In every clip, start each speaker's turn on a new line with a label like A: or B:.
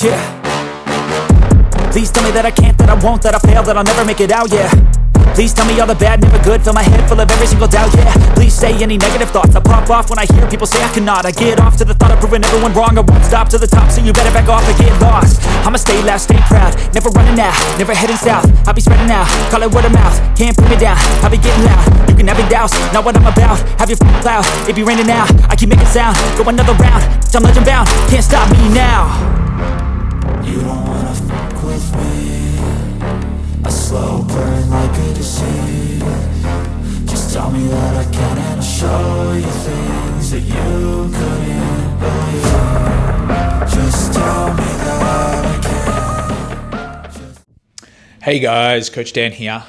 A: yeah. Please tell me that I can't, that I won't, that I fail, that I'll never make it out, yeah. Please tell me all the bad, never good, fill my head full of every single doubt, yeah. Please say any negative thoughts, I pop off when I hear people say I cannot. I get off to the thought of proving everyone wrong, I won't stop to the top, so you better back off and get lost. I'ma stay loud, stay proud, never running out, never heading south. I'll be spreading out, call it word of mouth, can't put me down, I'll be getting loud. You can have it douse, not what I'm about, have your cloud, it be raining now. I keep making sound, go another round, I'm legend bound, can't stop me now.
B: You don't wanna fuck with me, a slow burn like a disease. Just tell me that I can and I'll show you things that you couldn't believe. Just tell me that I can.
C: Hey guys, Coach Dan here.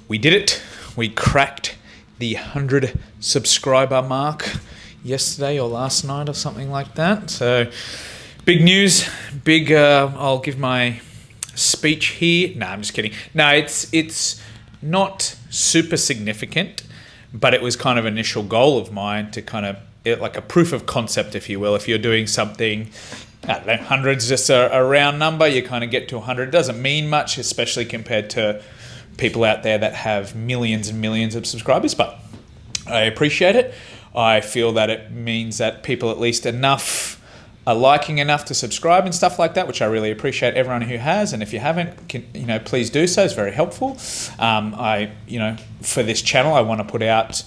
C: We did it. We cracked the 100 subscriber mark yesterday or last night or something like that. So big news, I'll give my speech here. No, I'm just kidding. No, it's not super significant, but it was kind of an initial goal of mine to kind of, like a proof of concept, if you will. If you're doing something, I don't know, 100's just a round number, you kind of get to 100. It doesn't mean much, especially compared to people out there that have millions and millions of subscribers, but I appreciate it. I feel that it means that people at least enough are liking enough to subscribe and stuff like that, which I really appreciate everyone who has. And if you haven't, please do so. It's very helpful. For this channel, I want to put out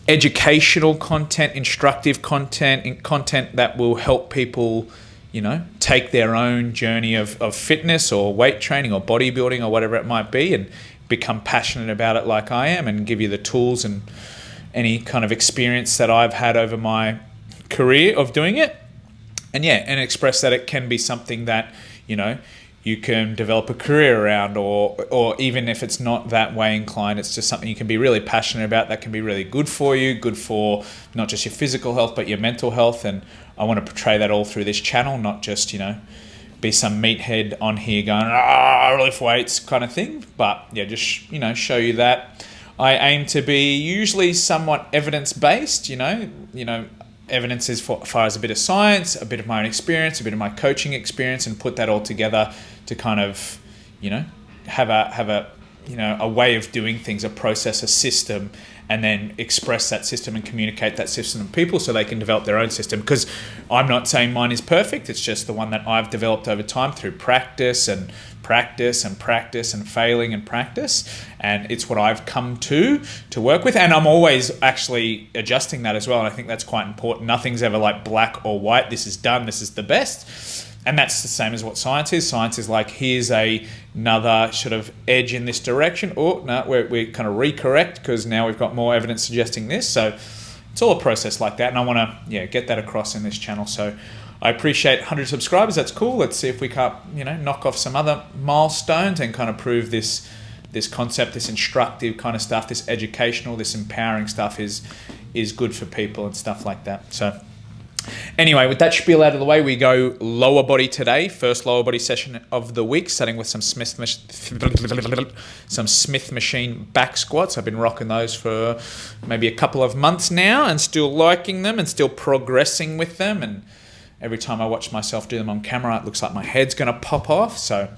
C: educational content, instructive content, and content that will help people, take their own journey of fitness or weight training or bodybuilding or whatever it might be, and become passionate about it like I am, and give you the tools and any kind of experience that I've had over my career of doing it. And express that it can be something that, you can develop a career around, or even if it's not that way inclined, it's just something you can be really passionate about that can be really good for you, good for not just your physical health, but your mental health. And I want to portray that all through this channel, not just, be some meathead on here going, lift weights kind of thing. But just, show you that I aim to be usually somewhat evidence-based, evidence is far as a bit of science, a bit of my own experience, a bit of my coaching experience, and put that all together to kind of, have a way of doing things, a process, a system, and then express that system and communicate that system to people so they can develop their own system. Because I'm not saying mine is perfect, it's just the one that I've developed over time through practice and failing and practice. And it's what I've come to work with. And I'm always actually adjusting that as well. And I think that's quite important. Nothing's ever like black or white. This is done. This is the best. And that's the same as what science is. Science is like, here's another sort of edge in this direction. Oh, no, we kind of recorrect because now we've got more evidence suggesting this. So it's all a process like that. And I want to get that across in this channel. So I appreciate 100 subscribers. That's cool. Let's see if we can't, knock off some other milestones and kind of prove this concept, this instructive kind of stuff, this educational, this empowering stuff is good for people and stuff like that. So anyway, with that spiel out of the way, we go lower body today. First lower body session of the week, starting with some Smith machine back squats. I've been rocking those for maybe a couple of months now and still liking them and still progressing with them. And every time I watch myself do them on camera, it looks like my head's going to pop off. So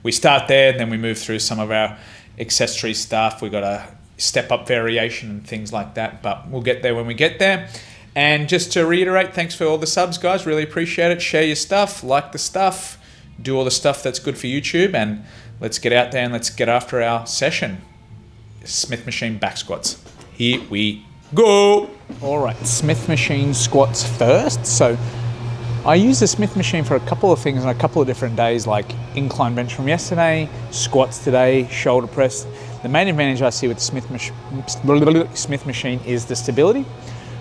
C: we start there, and then we move through some of our accessory stuff. We've got a step-up variation and things like that, but we'll get there when we get there. And just to reiterate, thanks for all the subs, guys. Really appreciate it. Share your stuff, like the stuff, do all the stuff that's good for YouTube, and let's get out there and let's get after our session. Smith machine back squats. Here we go. All right, Smith machine squats first. So I use the Smith machine for a couple of things on a couple of different days, like incline bench from yesterday, squats today, shoulder press. The main advantage I see with the Smith machine is the stability.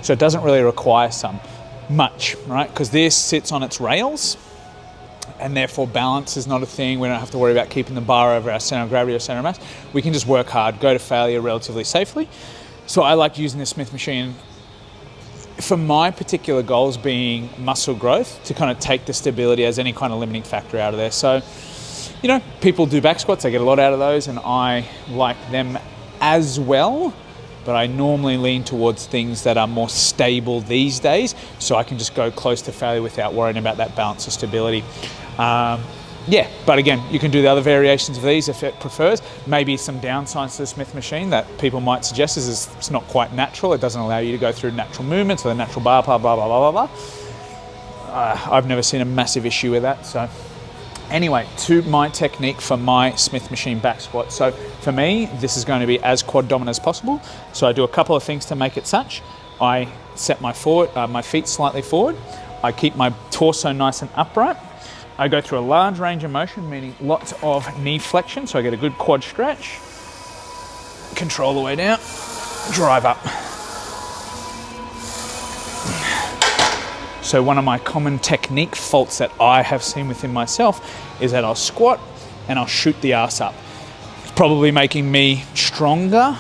C: So it doesn't really require much, right? Because this sits on its rails, and therefore balance is not a thing. We don't have to worry about keeping the bar over our center of gravity or center of mass. We can just work hard, go to failure relatively safely. So I like using the Smith machine for my particular goals being muscle growth, to kind of take the stability as any kind of limiting factor out of there. So, people do back squats, they get a lot out of those, and I like them as well. but I normally lean towards things that are more stable these days, so I can just go close to failure without worrying about that balance or stability. Yeah, but again, you can do the other variations of these if it prefers. Maybe some downsides to the Smith machine that people might suggest is it's not quite natural. It doesn't allow you to go through natural movements or the natural bar, blah, blah, blah, blah, blah. I've never seen a massive issue with that. So anyway, to my technique for my Smith machine back squat. So for me, this is going to be as quad dominant as possible. So I do a couple of things to make it such. I set my feet slightly forward. I keep my torso nice and upright. I go through a large range of motion, meaning lots of knee flexion, so I get a good quad stretch. Control the way down, drive up. So one of my common technique faults that I have seen within myself is that I'll squat and I'll shoot the ass up. It's probably making me stronger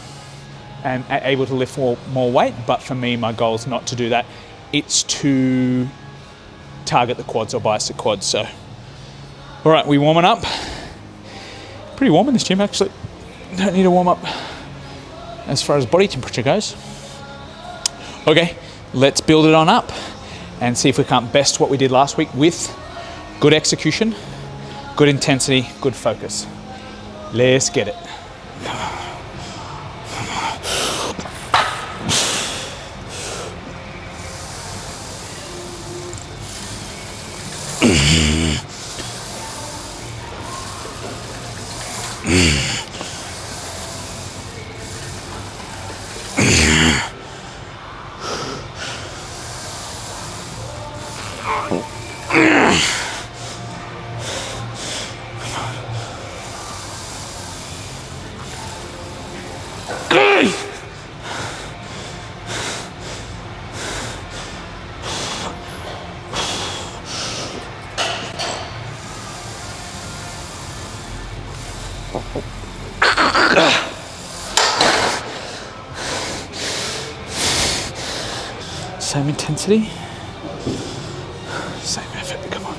C: and able to lift more weight, but for me, my goal is not to do that. It's to target the quads or bias the quads. So, all right, we warming up. Pretty warm in this gym, actually. Don't need to warm up as far as body temperature goes. Okay, let's build it on up and see if we can't best what we did last week with good execution, good intensity, good focus. Let's get it. Same intensity, same effort, come on.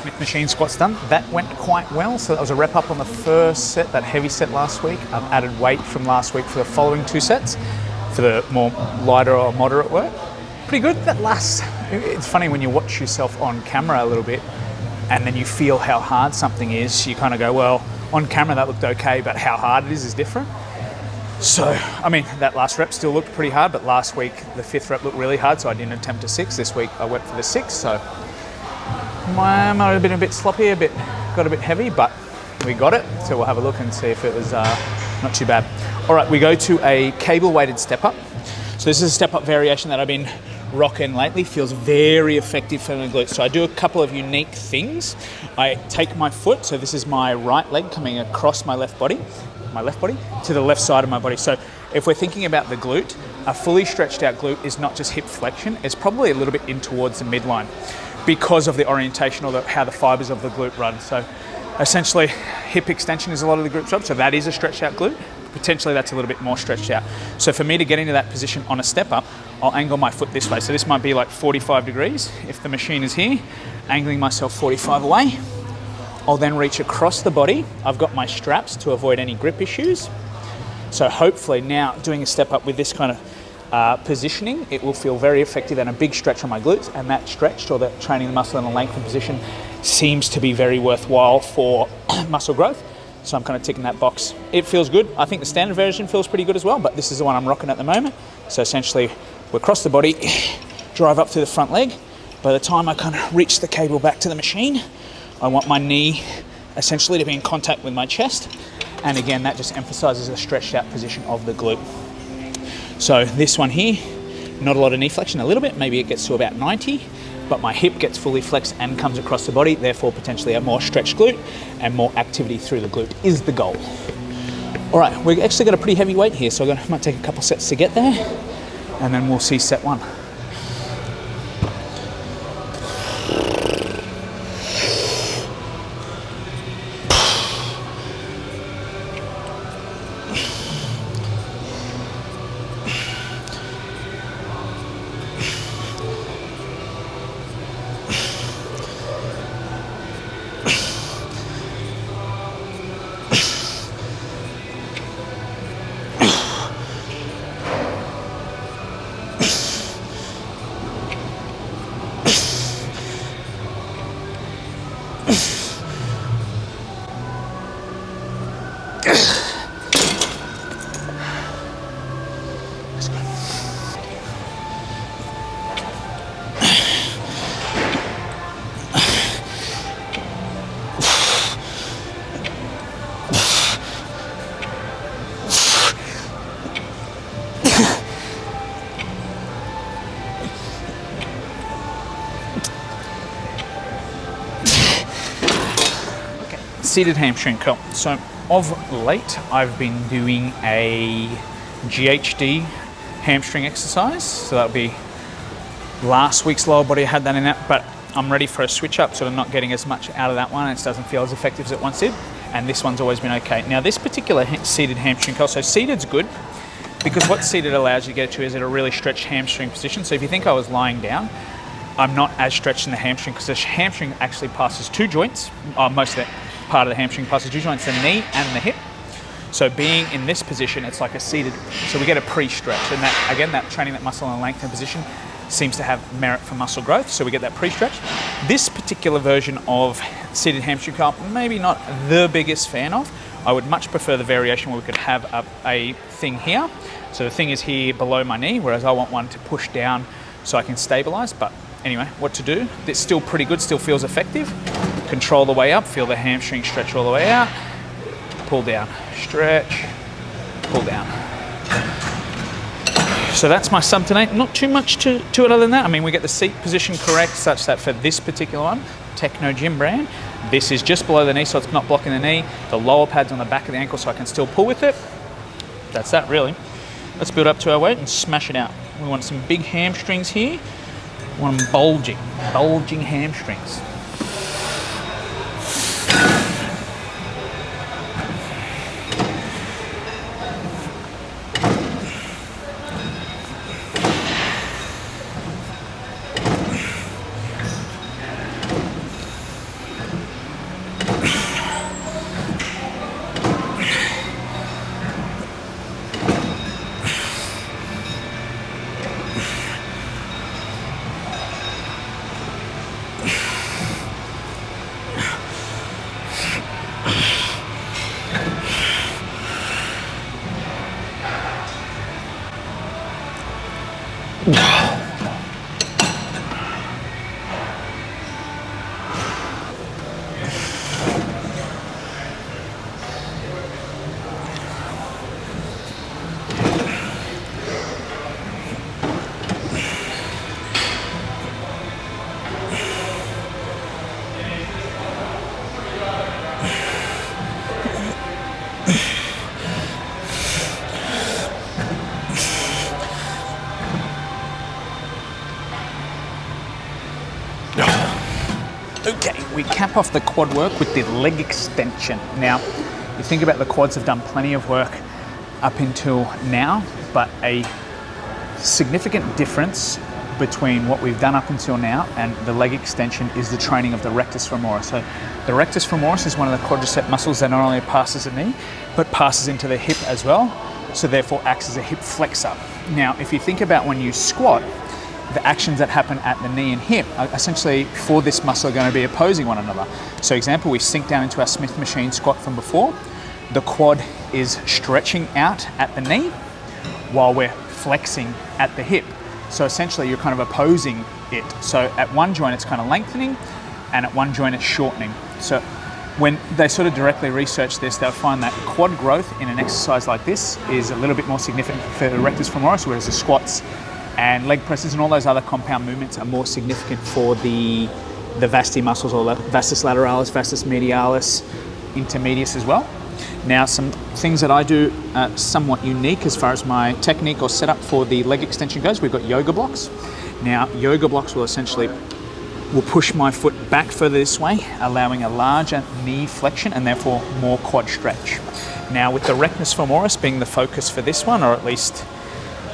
C: Smith machine squats done. That went quite well. So that was a rep up on the first set, that heavy set last week. I've added weight from last week for the following two sets for the more lighter or moderate work. Pretty good. That last, it's funny when you watch yourself on camera a little bit and then you feel how hard something is, you kind of go, well, on camera that looked okay, but how hard it is different. So, I mean, that last rep still looked pretty hard, but last week the fifth rep looked really hard, so I didn't attempt a six. This week I went for the six, so I might have been a bit sloppy, got a bit heavy, but we got it. So we'll have a look and see if it was not too bad. All right, we go to a cable weighted step up. So this is a step up variation that I've been rocking lately. Feels very effective for my glutes. So I do a couple of unique things. I take my foot, so this is my right leg coming across my left body to the left side of my body. So if we're thinking about the glute, a fully stretched out glute is not just hip flexion, it's probably a little bit in towards the midline because of the orientation or how the fibers of the glute run. So essentially hip extension is a lot of the group's job, so that is a stretched out glute. Potentially that's a little bit more stretched out. So for me to get into that position on a step up, I'll angle my foot this way. So this might be like 45 degrees. If the machine is here, angling myself 45 away. I'll then reach across the body. I've got my straps to avoid any grip issues. So hopefully now doing a step up with this kind of
D: positioning, it will feel very effective and a big stretch on my glutes, and that stretch or that training the muscle in a lengthened position seems to be very worthwhile for muscle growth. So I'm kind of ticking that box. It feels good. I think the standard version feels pretty good as well, but this is the one I'm rocking at the moment. So essentially, we're across the body, drive up through the front leg. By the time I kind of reach the cable back to the machine, I want my knee essentially to be in contact with my chest. And again, that just emphasizes a stretched out position of the glute. So this one here, not a lot of knee flexion, a little bit, maybe it gets to about 90, but my hip gets fully flexed and comes across the body, therefore potentially a more stretched glute and more activity through the glute is the goal. All right, we've actually got a pretty heavy weight here, so I might take a couple sets to get there, and then we'll see set one. Seated hamstring curl. So of late, I've been doing a GHD hamstring exercise. So that'll be last week's lower body. I had that in that, but I'm ready for a switch up. So I'm not getting as much out of that one. It doesn't feel as effective as it once did. And this one's always been okay. Now this particular seated hamstring curl, so seated's good because what seated allows you to get to is at a really stretched hamstring position. So if you think I was lying down, I'm not as stretched in the hamstring because the hamstring actually passes two joints, most of that part of the hamstring passes two joints, the knee and the hip. So being in this position, it's like a seated, so we get a pre-stretch. And that, again, that training that muscle in a lengthened position seems to have merit for muscle growth. So we get that pre-stretch. This particular version of seated hamstring curl, maybe not the biggest fan of. I would much prefer the variation where we could have a thing here. So the thing is here below my knee, whereas I want one to push down so I can stabilize. But anyway, what to do? It's still pretty good, still feels effective. Control the way up, feel the hamstring stretch all the way out. Pull down, stretch, pull down. So that's my sub tonight. Not too much to it other than that. I mean, we get the seat position correct such that for this particular one, Techno Gym brand, this is just below the knee, so it's not blocking the knee. The lower pad's on the back of the ankle, so I can still pull with it. That's that, really. Let's build up to our weight and smash it out. We want some big hamstrings here. We want them bulging hamstrings. Okay, we cap off the quad work with the leg extension. Now, you think about the quads have done plenty of work up until now, but a significant difference between what we've done up until now and the leg extension is the training of the rectus femoris. So the rectus femoris is one of the quadricep muscles that not only passes the knee, but passes into the hip as well. so therefore acts as a hip flexor. Now, if you think about when you squat, the actions that happen at the knee and hip are essentially for this muscle are going to be opposing one another. So example, we sink down into our Smith machine squat from before. The quad is stretching out at the knee while we're flexing at the hip. So essentially you're kind of opposing it. So at one joint it's kind of lengthening and at one joint it's shortening. So when they sort of directly research this, they'll find that quad growth in an exercise like this is a little bit more significant for the rectus femoris, whereas the squats and leg presses and all those other compound movements are more significant for the vasti muscles, or vastus lateralis, vastus medialis, intermedius as well. Now, some things that I do somewhat unique as far as my technique or setup for the leg extension goes. We've got yoga blocks. Now, yoga blocks will push my foot back further this way, allowing a larger knee flexion and therefore more quad stretch. Now, with the rectus femoris being the focus for this one, or at least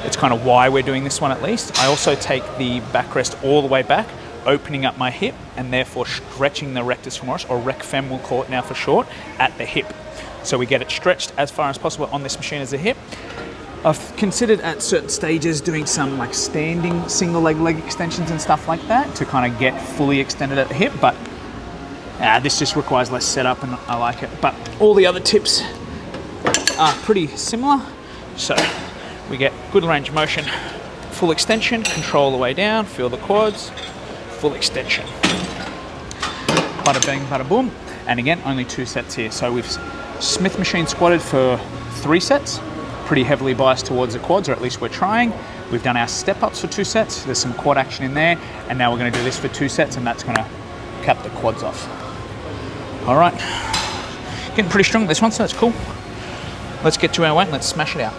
D: it's kind of why we're doing this one at least, I also take the backrest all the way back, opening up my hip and therefore stretching the rectus femoris, or rec fem we'll call it now for short, at the hip. So we get it stretched as far as possible on this machine as a hip. I've considered at certain stages doing some like standing single leg extensions and stuff like that to kind of get fully extended at the hip, but this just requires less setup and I like it. But all the other tips are pretty similar. So we get good range of motion, full extension, control the way down, feel the quads, full extension. Bada bang, bada boom. And again, only 2 sets here. So we've Smith machine squatted for 3 sets, pretty heavily biased towards the quads, or at least we're trying. We've done our step ups for 2 sets. There's some quad action in there. And now we're gonna do this for 2 sets, and that's gonna cap the quads off. All right, getting pretty strong at this one, so that's cool. Let's get to our weight and let's smash it out.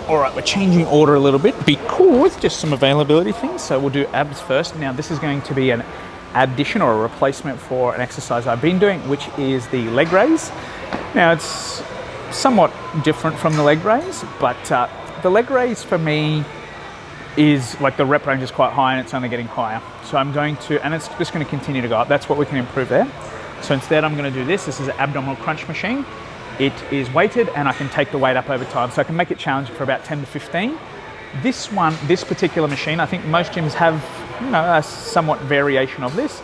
D: All right, we're changing order a little bit because just some availability things. So we'll do abs first. Now this is going to be an addition or a replacement for an exercise I've been doing, which is the leg raise. Now it's somewhat different from the leg raise, but the leg raise for me is like the rep range is quite high and it's only getting higher. So I'm going to, and it's just going to continue to go up. That's what we can improve there. So instead I'm going to do this. This is an abdominal crunch machine. It is weighted and I can take the weight up over time. So I can make it challenging for about 10 to 15. This particular machine, I think most gyms have, a somewhat variation of this.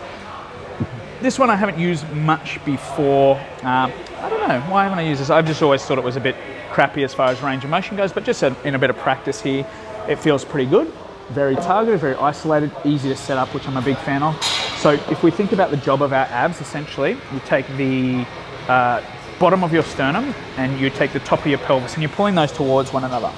D: This one I haven't used much before. I don't know, why haven't I used this? I've just always thought it was a bit crappy as far as range of motion goes, but just in a bit of practice here, it feels pretty good. Very targeted, very isolated, easy to set up, which I'm a big fan of. So if we think about the job of our abs, essentially, you take the bottom of your sternum and you take the top of your pelvis and you're pulling those towards one another.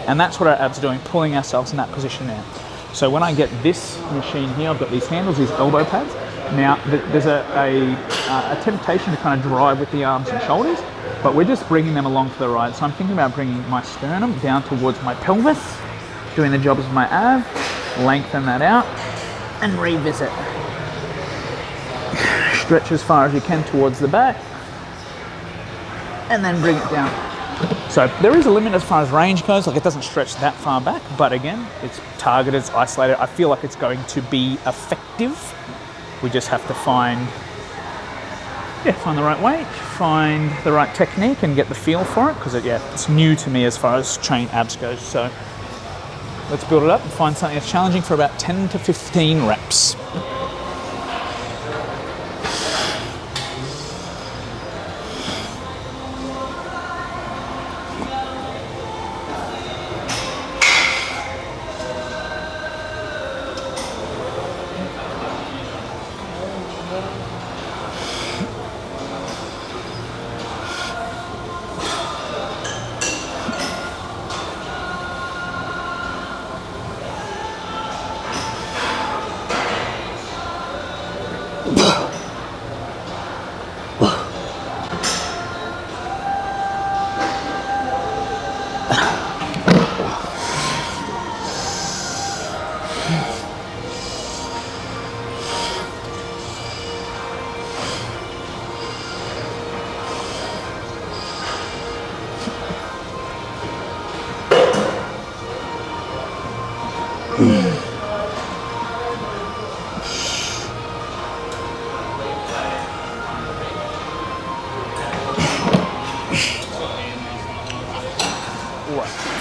D: And that's what our abs are doing, pulling ourselves in that position there. So when I get this machine here, I've got these handles, these elbow pads. Now there's a temptation to kind of drive with the arms and shoulders, but we're just bringing them along for the ride. So I'm thinking about bringing my sternum down towards my pelvis, doing the jobs of my ab, lengthen that out and revisit. Stretch as far as you can towards the back, and then bring it down. So there is a limit as far as range goes, like it doesn't stretch that far back, but again, it's targeted, it's isolated. I feel like it's going to be effective. We just have to find the right weight, find the right technique and get the feel for it, because it's new to me as far as train abs goes. So let's build it up and find something that's challenging for about 10 to 15 reps.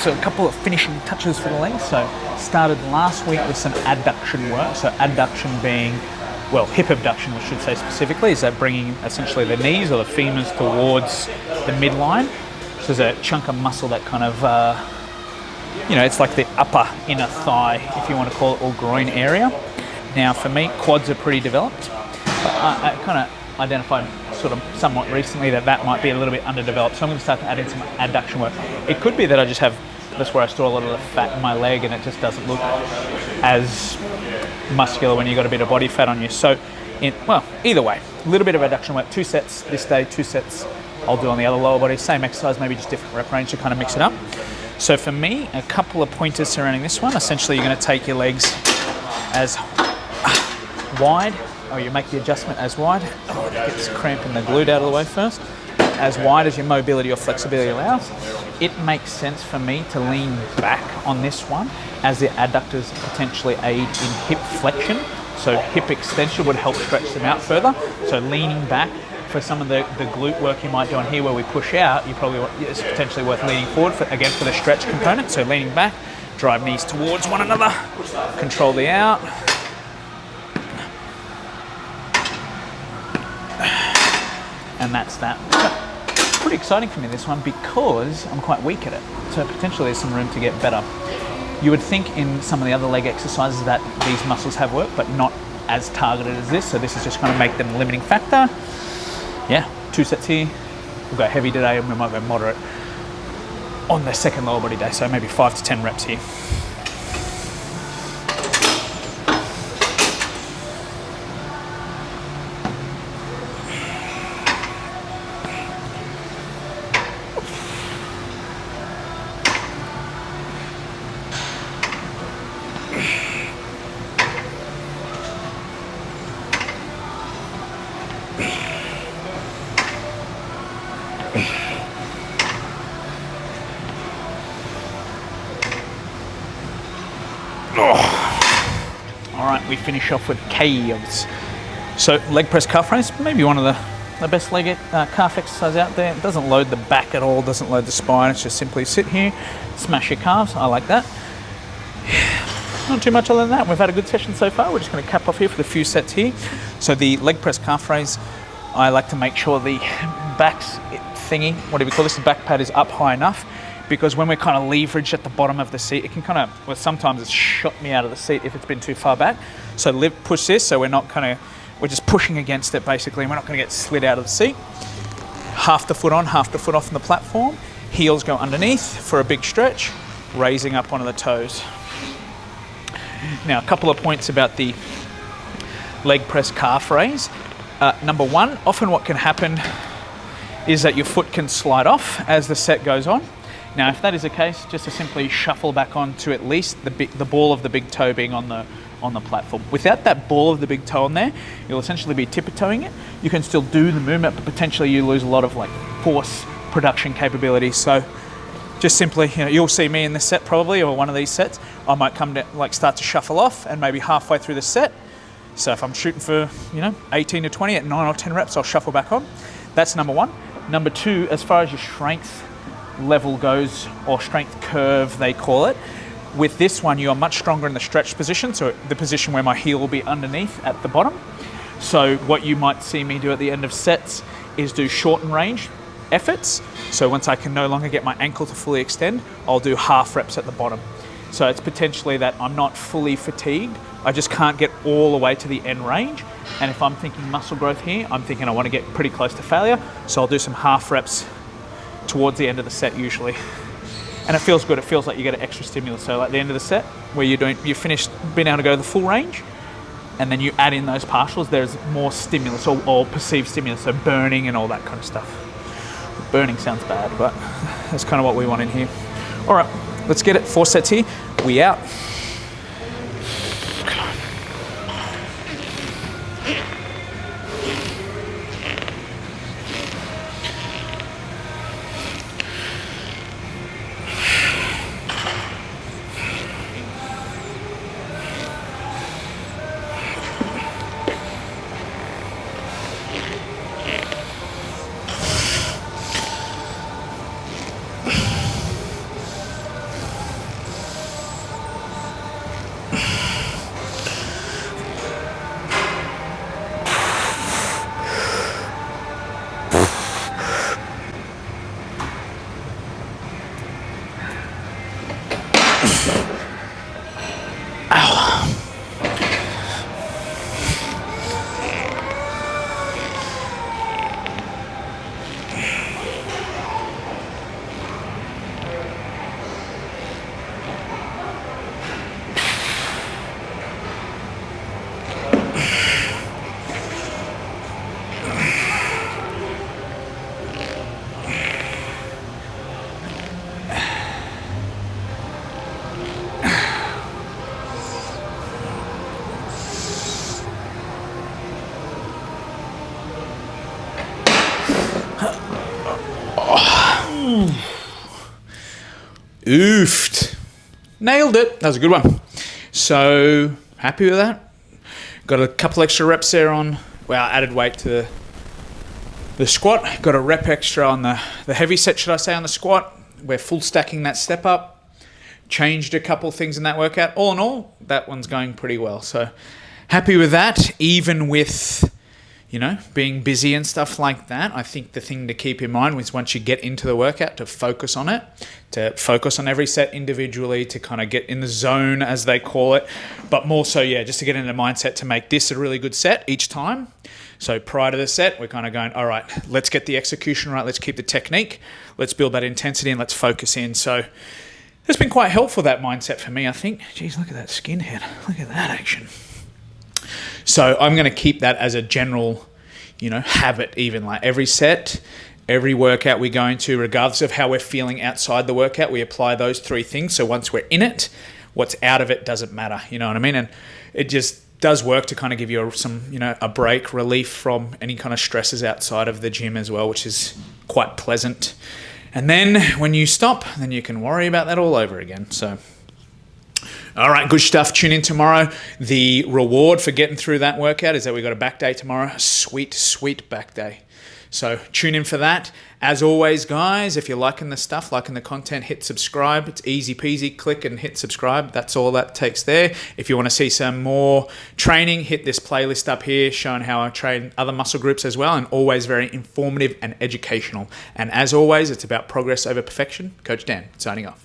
D: So a couple of finishing touches for the legs. So started last week with some adduction work. So adduction being, well, hip abduction, we should say specifically, is that bringing essentially the knees or the femurs towards the midline. So there's a chunk of muscle that kind of, it's like the upper inner thigh, if you want to call it, or groin area. Now for me, quads are pretty developed. But I kind of identified sort of somewhat recently that might be a little bit underdeveloped. So I'm going to start to add in some adduction work. It could be that I just have, that's where I store a lot of the fat in my leg and it just doesn't look as muscular when you've got a bit of body fat on you. So, either way, a little bit of adduction work, 2 sets this day, 2 sets I'll do on the other lower body, same exercise, maybe just different rep range to kind of mix it up. So for me, a couple of pointers surrounding this one. Essentially, you're going to take your legs as wide, or you make the adjustment as wide. Get this cramp in the glute out of the way first. As wide as your mobility or flexibility allows. It makes sense for me to lean back on this one as the adductors potentially aid in hip flexion. So hip extension would help stretch them out further. So leaning back for some of the glute work you might do on here where we push out, it's potentially worth leaning forward for the stretch component. So leaning back, drive knees towards one another, control the out. And that's that. So, pretty exciting for me, this one, because I'm quite weak at it. So potentially there's some room to get better. You would think in some of the other leg exercises that these muscles have work, but not as targeted as this. So this is just going to make them a limiting factor. Yeah, 2 sets here. We'll go heavy today and we might go moderate on the second lower body day. So maybe 5 to 10 reps here. All right, we finish off with calves. So leg press calf raise, maybe one of the best leg calf exercise out there. It doesn't load the back at all, doesn't load the spine. It's just simply sit here, smash your calves. I like that. Not too much other than that. We've had a good session so far. We're just going to cap off here for the few sets here. So the leg press calf raise, I like to make sure the back's thingy, what do we call this? The back pad is up high enough, because when we're kind of leveraged at the bottom of the seat, it can kind of, well, sometimes it's shot me out of the seat if it's been too far back. So push this, so we're not we're just pushing against it basically, and we're not going to get slid out of the seat. Half the foot on, half the foot off on the platform. Heels go underneath for a big stretch, raising up onto the toes. Now, a couple of points about the leg press calf raise. Number one, often what can happen is that your foot can slide off as the set goes on. Now, if that is the case, just to simply shuffle back on to at least the ball of the big toe being on the platform. Without that ball of the big toe on there, you'll essentially be tiptoeing it. You can still do the movement, but potentially you lose a lot of force production capability. So just simply, you'll see me in this set probably, or one of these sets, I might come to start to shuffle off, and maybe halfway through the set. So if I'm shooting for 18 to 20 at 9 or 10 reps, I'll shuffle back on. That's number one. Number two, as far as your strength level goes, or strength curve they call it, With this one, you are much stronger in the stretch position, so the position where my heel will be underneath at the bottom. So what you might see me do at the end of sets is do shorten range efforts. So once I can no longer get my ankle to fully extend, I'll do half reps at the bottom. So it's potentially that I'm not fully fatigued, I just can't get all the way to the end range. And if I'm thinking muscle growth here, I'm thinking I want to get pretty close to failure. So I'll do some half reps towards the end of the set usually. And it feels good, it feels like you get an extra stimulus. So at the end of the set, where you finished being able to go the full range, and then you add in those partials, there's more stimulus or perceived stimulus, so burning and all that kind of stuff. Burning sounds bad, but that's kind of what we want in here. All right, let's get it. 4 sets here. We out. Oofed. Nailed it. That was a good one. So happy with that. Got a couple extra reps there on, well, added weight to the squat. Got a rep extra on the heavy set, should I say, on the squat. We're full stacking that step up. Changed a couple things in that workout. All in all, that one's going pretty well. So happy with that, even with, you know, being busy and stuff like that. I think the thing to keep in mind is once you get into the workout, to focus on it, to focus on every set individually, to kind of get in the zone, as they call it. But more so, yeah, just to get in the mindset to make this a really good set each time. So prior to the set, we're kind of going, all right, let's get the execution right. Let's keep the technique. Let's build that intensity and let's focus in. So it's been quite helpful, that mindset for me, I think. Geez, look at that skinhead. Look at that action. So I'm going to keep that as a general, you know, habit, even like every set, every workout we go into, regardless of how we're feeling outside the workout, we apply those 3 things. So once we're in it, what's out of it doesn't matter. You know what I mean? And it just does work to kind of give you a break, relief from any kind of stresses outside of the gym as well, which is quite pleasant. And then when you stop, then you can worry about that all over again. So all right, good stuff. Tune in tomorrow. The reward for getting through that workout is that we've got a back day tomorrow. Sweet, sweet back day. So tune in for that. As always, guys, if you're liking the stuff, liking the content, hit subscribe. It's easy peasy. Click and hit subscribe. That's all that takes there. If you want to see some more training, hit this playlist up here showing how I train other muscle groups as well, and always very informative and educational. And as always, it's about progress over perfection. Coach Dan, signing off.